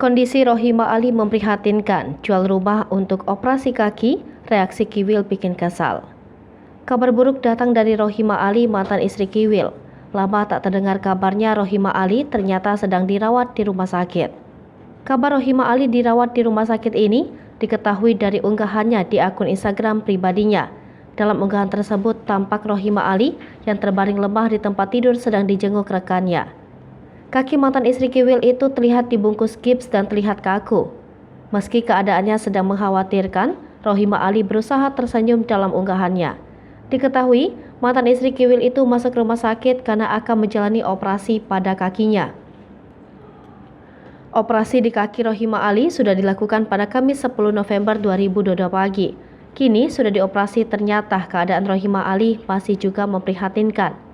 Kondisi Rohima Ali memprihatinkan, jual rumah untuk operasi kaki, reaksi Kiwil bikin kesal. Kabar buruk datang dari Rohima Ali, mantan istri Kiwil. Lama tak terdengar kabarnya, Rohima Ali ternyata sedang dirawat di rumah sakit. Kabar Rohima Ali dirawat di rumah sakit ini diketahui dari unggahannya di akun Instagram pribadinya. Dalam unggahan tersebut tampak Rohima Ali yang terbaring lemah di tempat tidur sedang dijenguk rekannya. Kaki mantan istri Kiwil itu terlihat dibungkus gips dan terlihat kaku. Meski keadaannya sedang mengkhawatirkan, Rohima Ali berusaha tersenyum dalam unggahannya. Diketahui, mantan istri Kiwil itu masuk rumah sakit karena akan menjalani operasi pada kakinya. Operasi di kaki Rohima Ali sudah dilakukan pada Kamis 10 November 2022 pagi. Kini sudah dioperasi, ternyata keadaan Rohima Ali masih juga memprihatinkan.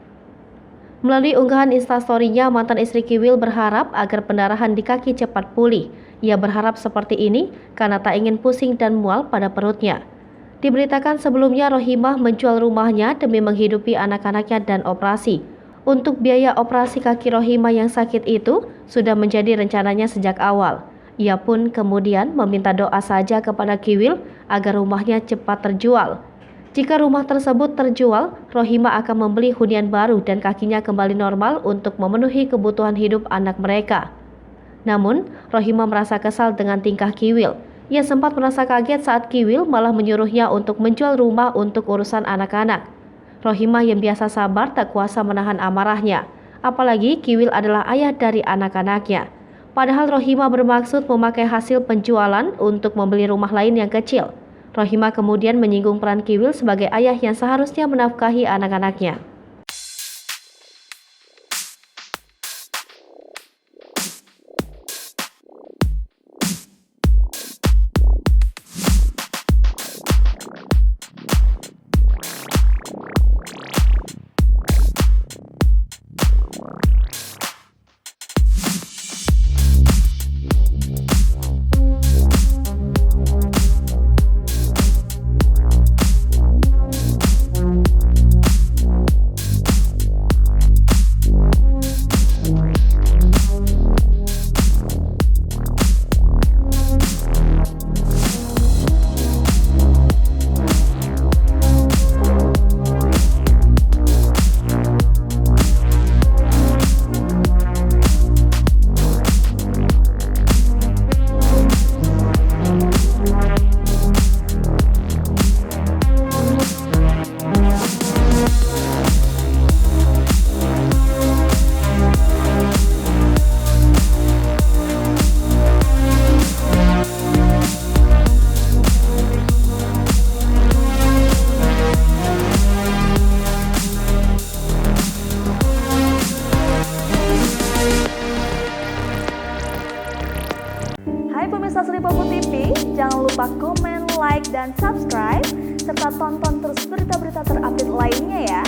Melalui unggahan instastory-nya, mantan istri Kiwil berharap agar pendarahan di kaki cepat pulih. Ia berharap seperti ini karena tak ingin pusing dan mual pada perutnya. Diberitakan sebelumnya Rohimah menjual rumahnya demi menghidupi anak-anaknya dan operasi. Untuk biaya operasi kaki Rohimah yang sakit itu sudah menjadi rencananya sejak awal. Ia pun kemudian meminta doa saja kepada Kiwil agar rumahnya cepat terjual. Jika rumah tersebut terjual, Rohima akan membeli hunian baru dan kakinya kembali normal untuk memenuhi kebutuhan hidup anak mereka. Namun, Rohima merasa kesal dengan tingkah Kiwil. Ia sempat merasa kaget saat Kiwil malah menyuruhnya untuk menjual rumah untuk urusan anak-anak. Rohima yang biasa sabar tak kuasa menahan amarahnya. Apalagi Kiwil adalah ayah dari anak-anaknya. Padahal Rohima bermaksud memakai hasil penjualan untuk membeli rumah lain yang kecil. Rohima kemudian menyinggung peran Kiwil sebagai ayah yang seharusnya menafkahi anak-anaknya. Hai pemirsa Sripopo TV, jangan lupa komen, like, dan subscribe, serta tonton terus berita-berita terupdate lainnya ya.